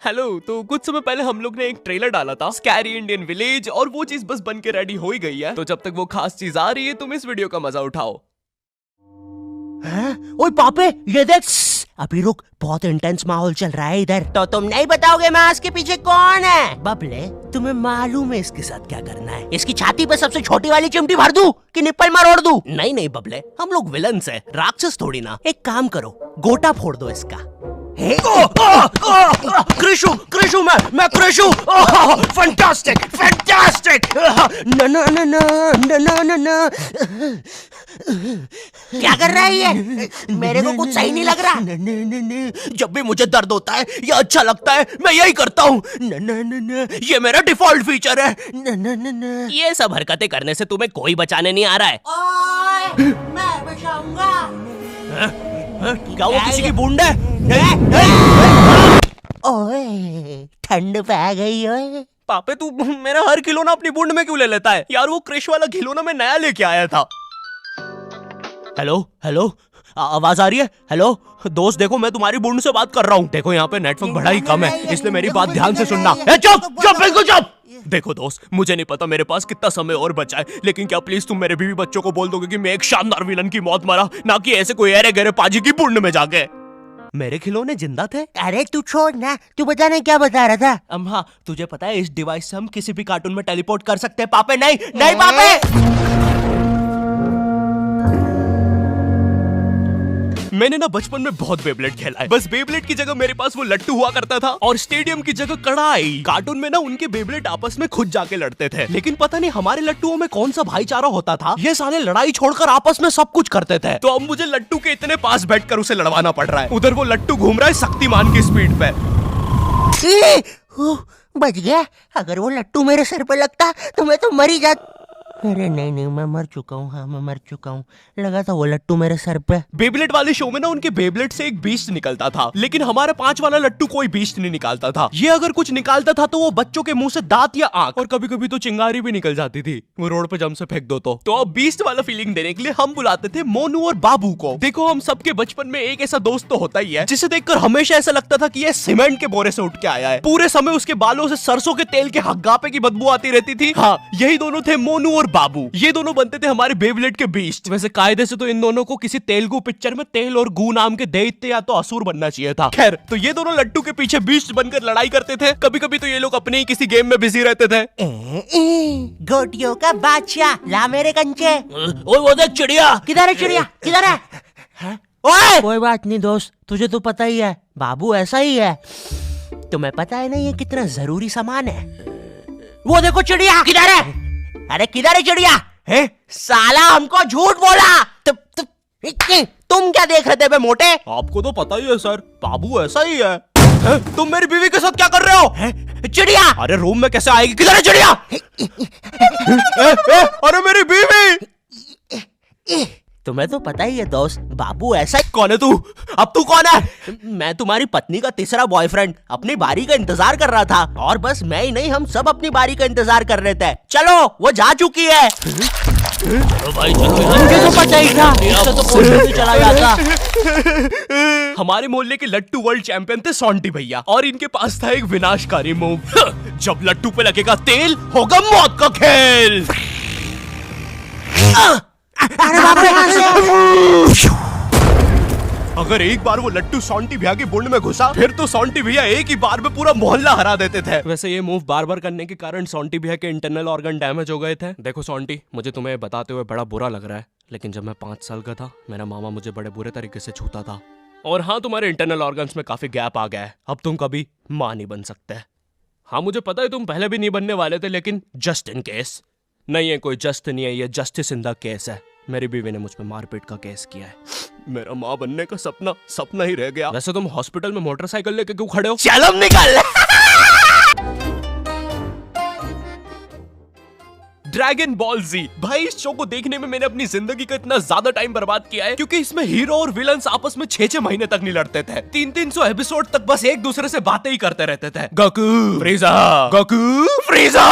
Hello. तो कुछ समय पहले हम लोग ने एक ट्रेलर डाला था स्कैरी इंडियन विलेज, और वो चीज बस बन के रेडी हो ही गई है। तो जब तक वो खास चीज आ रही है तुम इस वीडियो का मजा उठाओ। ओए पापे, ये देख। अभी रुक, बहुत इंटेंस माहौल चल रहा है इधर। तो तुम नहीं बताओगे मास्क के पीछे कौन है? बबले, तुम्हें मालूम है इसके साथ क्या करना है? इसकी छाती पे सबसे छोटी वाली चिमटी भर दूं कि निप्पल मरोड़ दूं? नहीं नहीं बबले, हम लोग विलन्स हैं, राक्षस थोड़ी ना। एक काम करो, गोटा फोड़ दो इसका। कृषु, कृषु, मैं कृषु। Fantastic, fantastic. ना ना ना ना ना ना ना। क्या कर रहा है ये? मेरे को कुछ सही नहीं लग रहा। जब भी मुझे दर्द होता है या अच्छा लगता है मैं यही करता हूँ। ये मेरा डिफॉल्ट फीचर है। ये सब हरकतें करने से तुम्हें कोई बचाने नहीं आ रहा है। ओए, मैं बचाऊंगा। क्या वो किसी की बूंद है? ओए, ठंड पै गई ओए। पापे तू मेरा हर खिलौना अपनी बूंद में क्यों ले लेता है यार? वो क्रिश वाला खिलौना मैं नया लेके आया था। हेलो हेलो, आवाज आ रही है? हेलो दोस्त, देखो मैं तुम्हारी बूंद से बात कर रहा हूँ। देखो यहाँ पे नेटवर्क बड़ा ही कम है, इसलिए मेरी बात ध्यान से सुनना। चुप चुप, बिल्कुल चुप। देखो दोस्त, मुझे नहीं पता मेरे पास कितना समय और बचा है, लेकिन क्या प्लीज तुम मेरे बीवी बच्चों को बोल दोगे कि मैं एक शानदार विलन की मौत मरा, ना कि ऐसे कोई अरे गहरे पाजी की बूंद में जाके। मेरे खिलौने जिंदा थे? अरे तू छोड़ ना, तू बता नहीं क्या बता रहा था? हाँ, तुझे पता है इस डिवाइस से हम किसी भी कार्टून में टेलीपोर्ट कर सकते हैं। पापे नहीं नहीं पापे। मैंने ना बचपन में बहुत बेब्लेड खेला है। बस बेब्लेड की जगह मेरे पास वो लट्टू हुआ करता था, और स्टेडियम की जगह कड़ाई। कार्टून में ना उनके बेब्लेड आपस में खुद जाके लड़ते थे, लेकिन पता नहीं हमारे लट्टुओं में कौन सा भाईचारा होता था, ये साले लड़ाई छोड़कर आपस में सब कुछ करते थे। तो अब मुझे लट्टू के इतने पास बैठकर उसे लड़वाना पड़ रहा है। उधर वो लट्टू घूम रहा है शक्तिमान की स्पीड पे। बच गया। अगर वो लट्टू मेरे सर पे लगता तो मैं तो मर ही जाता। अरे नहीं नहीं, मैं मर चुका हूँ। हाँ, मैं मर चुका हूँ। लगा था वो लट्टू मेरे सर पे। बेब्लेड वाले शो में ना उनके बेब्लेड से एक बीस्ट निकलता था, लेकिन हमारा 5 वाला लट्टू कोई बीस्ट नहीं निकालता था। ये अगर कुछ निकालता था तो वो बच्चों के मुंह से दांत या आंख, और कभी कभी तो चिंगारी भी निकल जाती थी, वो रोड पे जम से फेंक दो तो अब बीस्ट वाला फीलिंग देने के लिए हम बुलाते थे मोनू और बाबू को। देखो, हम सबके बचपन में एक ऐसा दोस्त तो होता ही है जिसे देखकर हमेशा ऐसा लगता था कि ये सीमेंट के बोरे से उठ के आया है। पूरे समय उसके बालों से सरसों के तेल के हग्गापे की बदबू आती रहती थी। हाँ, यही दोनों थे मोनू और बाबू। ये दोनों बनते थे हमारे बेब्लेड के बीस्ट। वैसे कायदे से तो इन दोनों को किसी तेलुगु पिक्चर में तेल और गू नाम के दैत्य या तो असुर बनना चाहिए था। खैर, तो ये दोनों लट्टू के पीछे बीस्ट बनकर लड़ाई करते थे। कभी कभी तो ये लोग अपने ही किसी गेम में बिजी रहते थे। गोटियों का बादशाह, ला मेरे कंचे। ओए वो देख चिड़िया। किधर है चिड़िया? किधर है? ओए, कोई बात नहीं दोस्त, तुझे तो पता ही है बाबू ऐसा ही है। तुम्हें पता है ना ये कितना जरूरी सामान है। वो देखो चिड़िया। किधर है? अरे किधर है चिड़िया? है? साला हमको झूठ बोला। तुम क्या देख रहे थे बे मोटे? आपको तो पता ही है सर, बाबू ऐसा ही है। तुम मेरी बीवी के साथ क्या कर रहे हो? चिड़िया। अरे रूम में कैसे आएगी? किधर है चिड़िया? अरे मेरी बीवी। तुम्हें तो पता ही है दोस्त, बाबू ऐसा ही। कौन है तू? अब तू कौन है? मैं तुम्हारी पत्नी का तीसरा बॉयफ्रेंड, अपनी बारी का इंतजार कर रहा था। और बस मैं ही नहीं, हम सब अपनी बारी का इंतजार कर रहे थे। चलो, वो जा चुकी है। चलो भाई चलो, मुझे तो पता ही था, इससे तो कोई भी चला जाता। हमारे मोहल्ले के लट्टू वर्ल्ड चैंपियन थे सोंटी भैया, और इनके पास था एक विनाशकारी मूव। जब लट्टू पे लगेगा तेल, होगा मौत का खेल। अरे बाप रे! अगर एक बार वो लट्टू सोंटी भैया की बुंड में घुसा, फिर तो सोंटी भैया एक ही बार में पूरा मोहल्ला हरा देते थे। वैसे ये मूव बार बार करने के कारण सोंटी भैया के इंटरनल ऑर्गन डैमेज हो गए थे। देखो सोंटी, मुझे तुम्हें बताते हुए बड़ा बुरा लग रहा है, लेकिन जब मैं 5 साल का था, मेरा मामा मुझे बड़े बुरे तरीके से छूता था। और हाँ, तुम्हारे इंटरनल ऑर्गन्स में काफी गैप आ गया है, अब तुम कभी माँ नहीं बन सकते। हाँ, मुझे पता है तुम पहले भी नहीं बनने वाले थे, लेकिन जस्ट इन केस। नहीं है, कोई जस्ट नहीं है, ये जस्टिस इन द केस है। मेरी बीवी ने मुझ पे मारपीट का केस किया है। मेरा माँ बनने का सपना ही रह गया। वैसे तुम हॉस्पिटल में मोटरसाइकिल लेके क्यों खड़े हो? चलम निकाल। ड्रैगन बॉल जी। भाई इस शो को देखने में मैंने अपनी जिंदगी का इतना ज्यादा टाइम बर्बाद किया है, क्योंकि इसमें हीरो और विलन्स आपस में 6-6 महीने तक नहीं लड़ते थे। 300 एपिसोड तक बस एक दूसरे से बातें ही करते रहते थे। Goku फ्रीजा, Goku फ्रीजा।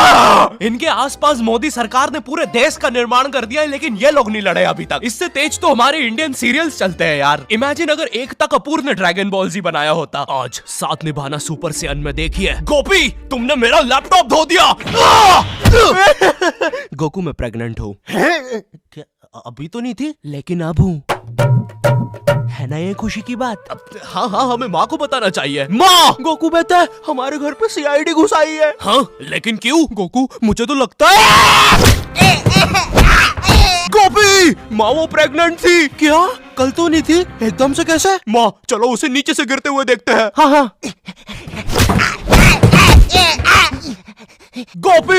इनके आसपास मोदी सरकार ने पूरे देश का निर्माण कर दिया है, लेकिन ये लोग नहीं लड़े अभी तक। इससे तेज तो हमारे इंडियन सीरियल्स चलते हैं यार। इमेजिन अगर एकता कपूर ने ड्रैगन बॉल जी बनाया होता। आज साथ निभाना सुपर सेयन में देखिए। गोपी तुमने मेरा लैपटॉप धो दिया। गोकू मैं प्रेग्नेंट हूँ। क्या अभी तो नहीं थी, लेकिन अब हूँ। है ना ये खुशी की बात? हाँ हाँ, हमें माँ को बताना चाहिए। माँ, गोकू बेटा हमारे घर पे सीआईडी घुस आई है। हाँ लेकिन क्यों? गोकू मुझे तो लगता है गोपी माँ वो प्रेग्नेंट थी। क्या? कल तो नहीं थी, एकदम से कैसे? माँ चलो उसे नीचे से गिरते हुए देखते हैं। हाँ हाँ। गोपी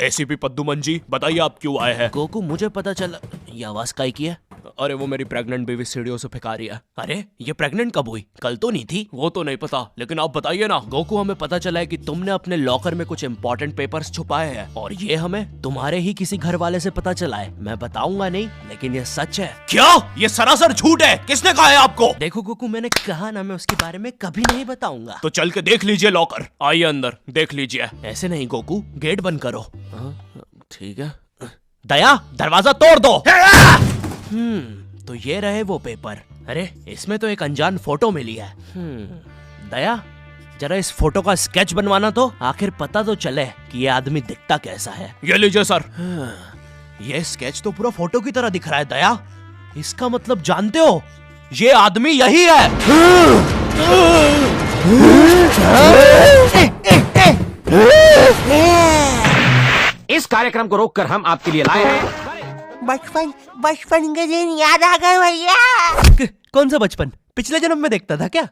एसीपी पद्दुमन जी बताइए आप क्यों आए हैं? गोकू मुझे पता चला। ये आवाज काई की है? अरे वो मेरी प्रेग्नेंट बेबी सीढ़ियों से फेंका रही है। अरे ये प्रेग्नेंट कब हुई? कल तो नहीं थी। वो तो नहीं पता, लेकिन आप बताइए ना। गोकू हमें पता चला है कि तुमने अपने लॉकर में कुछ इम्पोर्टेंट पेपर्स छुपाए हैं, और ये हमें तुम्हारे ही किसी घर वाले से पता चला है। मैं बताऊंगा नहीं, लेकिन ये सच है। क्या? ये सरासर झूठ है। किसने कहा है आपको? देखो गोकू मैंने कहा ना, मैं उसके बारे में कभी नहीं बताऊंगा। तो चल के देख लीजिए लॉकर। आइए अंदर देख लीजिए। ऐसे नहीं गोकू, गेट बंद करो। ठीक है। दया दरवाजा तोड़ दो। तो ये रहे वो पेपर। अरे इसमें तो एक अनजान फोटो मिली है। दया जरा इस फोटो का स्केच बनवाना तो, आखिर पता तो चले कि ये आदमी दिखता कैसा है। ये लीजिए सर। ये स्केच तो पूरा फोटो की तरह दिख रहा है दया। इसका मतलब जानते हो, ये आदमी यही है। इस कार्यक्रम को रोककर हम आपके लिए लाए हैं बचपन के दिन याद आ गए भैया। कौन सा बचपन? पिछले जन्म में देखता था क्या?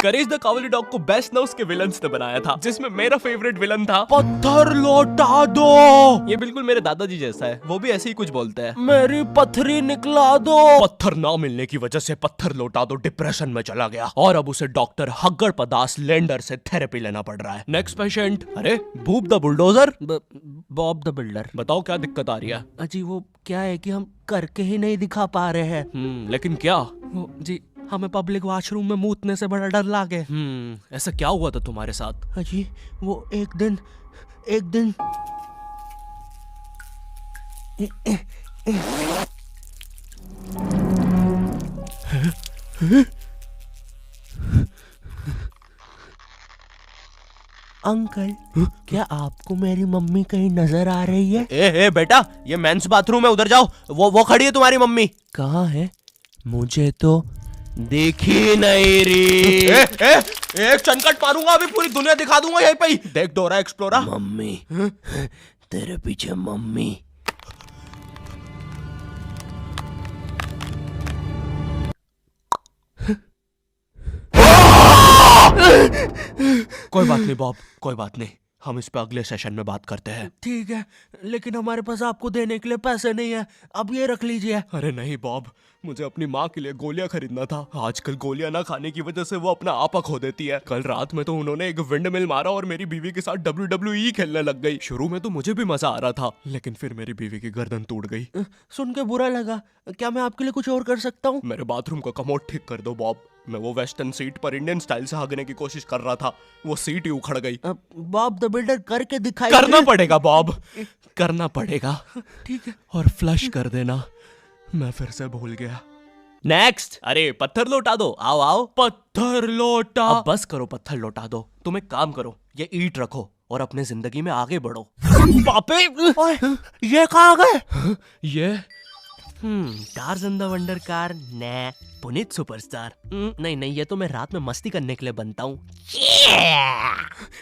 करेज द कावली डॉग को बेस्ट ना उसके विलन्स ने बनाया था, जिसमें मेरा फेवरेट विलन था पत्थर लौटा दो। ये बिल्कुल मेरे दादाजी जैसा है, वो भी ऐसे ही कुछ बोलते हैं। मेरी पथरी निकला दो। पत्थर ना मिलने की वजह से पत्थर लौटा दो डिप्रेशन में चला गया, और अब उसे डॉक्टर हग्गड़ पदास लेंडर से थेरेपी लेना पड़ रहा है। Next patient. अरे भूप the bulldozer. Bob the builder. बताओ क्या दिक्कत आ रही है? अजी वो क्या है कि हम करके ही नहीं दिखा पा रहे हैं। लेकिन क्या? जी हमें पब्लिक वॉशरूम में मूतने से बड़ा डर लागे। ऐसा क्या हुआ था तुम्हारे साथ? अजी वो एक दिन अंकल क्या आपको मेरी मम्मी कहीं नजर आ रही है? ए बेटा ये मेंस बाथरूम है, उधर जाओ। वो खड़ी है तुम्हारी मम्मी। कहाँ है? मुझे तो देखी नहीं रही। एक चनकट मारूंगा, अभी पूरी दुनिया दिखा दूंगा यहीं पे ही। देख डोरा एक्सप्लोरा। मम्मी तेरे पीछे मम्मी। कोई बात नहीं बॉब, कोई बात नहीं, हम इस पे अगले सेशन में बात करते हैं। ठीक है, लेकिन हमारे पास आपको देने के लिए पैसे नहीं है, अब ये रख लीजिए। अरे नहीं बॉब, मुझे अपनी माँ के लिए गोलियां खरीदना था। आजकल गोलियां ना खाने की वजह से वो अपना आपा खो देती है। कल रात में तो उन्होंने एक विंड मिल मारा और मेरी बीवी के साथ WWE खेलने लग गई। शुरू में तो मुझे भी मजा आ रहा था, लेकिन फिर मेरी बीवी की गर्दन टूट गई। सुन के बुरा लगा। क्या मैं आपके लिए कुछ और कर सकता हूँ? मेरे बाथरूम का कमोड ठीक कर दो बॉब। मैं वो वेस्टर्न सीट पर इंडियन स्टाइल से भागने की कोशिश कर रहा था, वो सीट ही उखड़ गई। बॉब द बिल्डर करके दिखाई। करना पड़ेगा बॉब, करना पड़ेगा। ठीक है। और फ्लश कर देना, मैं फिर से भूल गया। नेक्स्ट। अरे पत्थर लौटा दो। आओ आओ। पत्थर लौटा। अब बस करो, पत्थर लौटा दो। तुम एक काम करो, ये ईंट रखो और अपने जिंदगी में आगे बढ़ो। पापे ये कहाँ गए? ये टार्ज़न द वंडर कार ने पुनीत सुपरस्टार। नहीं ये तो मैं रात में मस्ती करने के लिए बनता हूँ।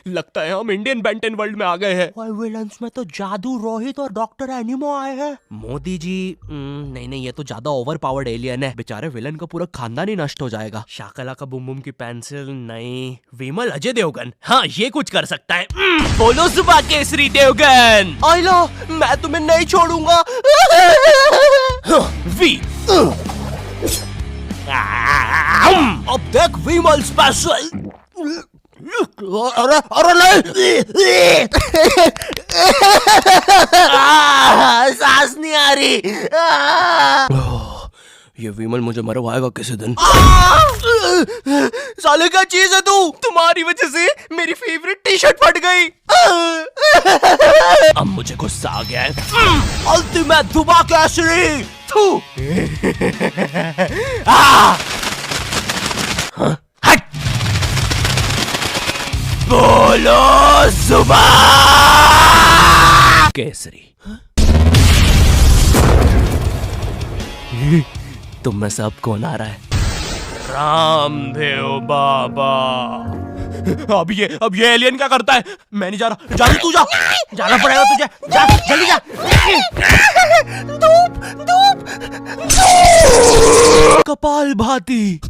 लगता है हम इंडियन बेंटन वर्ल्ड में आ गए हैं। और विलन्स में तो जादू रोहित और डॉक्टर एनिमो आए हैं। मोदी जी नहीं ये तो ज्यादा ओवर पावर्ड एलियन है। बेचारे विलन का पूरा खानदान ही नष्ट हो जाएगा। शाकला का बुम बुम की पेंसिल नहीं। विमल अजय देवगन, हाँ ये कुछ कर सकता है। बोलो सुबह केसरी देवगन। आइलो मैं तुम्हें नहीं छोड़ूंगा। वी अब देख वी विमल स्पेशल। अरे अरे नहीं, सांस नहीं आ रही। ये विमल मुझे मरवाएगा किसी दिन। साले क्या चीज है तू? तुम्हारी वजह से मेरी फेवरेट टी शर्ट फट गई। अब मुझे गुस्सा आ गया है। अल्टीमेट धुबा केसरी। थू। हट। बोलो जुबान केसरी। तुम में से अब कौन आ रहा है? रामदेव बाबा। अब ये एलियन क्या करता है? मैं नहीं जा रहा। जा तू जा। जाना पड़ेगा तुझे। जा जल्दी जा। धूप धूप कपाल भाती।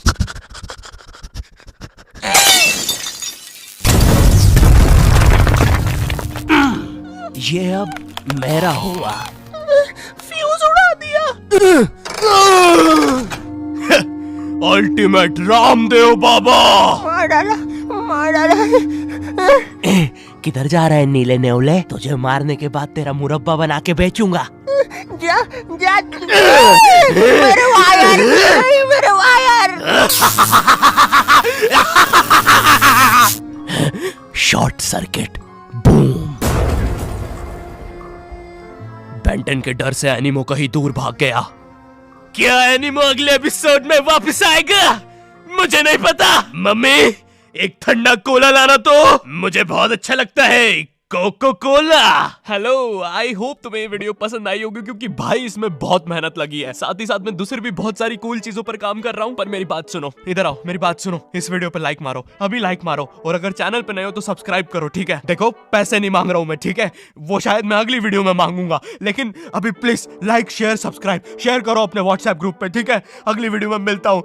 ये अब मेरा हुआ। फ्यूज उड़ा दिया। अल्टीमेट रामदेव बाबा। मार डाला, मार डाला। किधर जा रहा है नीले नेवले? तुझे मारने के बाद तेरा मुरब्बा बना के बेचूंगा। जा जा। मेरे वायर, मेरे wire. Short circuit. Boom. Benton के डर से एनिमो कहीं दूर भाग गया। क्या एनिमो अगले एपिसोड में वापस आएगा? मुझे नहीं पता। मम्मी एक ठंडा कोला लाना तो। मुझे बहुत अच्छा लगता है Coca Cola. Hello, I hope तुम्हें ये वीडियो पसंद आई होगी, क्योंकि भाई इसमें बहुत मेहनत लगी है। साथ ही साथ में दूसरी भी बहुत सारी कूल चीजों पर काम कर रहा हूँ। पर मेरी बात सुनो, इधर आओ, मेरी बात सुनो। इस वीडियो पर लाइक मारो, अभी लाइक मारो। और अगर चैनल पे नए हो तो सब्सक्राइब करो, ठीक है? देखो पैसे नहीं मांग रहा हूँ मैं, ठीक है? वो शायद मैं अगली वीडियो में मांगूंगा, लेकिन अभी please like share subscribe share करो अपने व्हाट्सएप ग्रुप पे, ठीक है? अगली वीडियो में मिलता हूँ।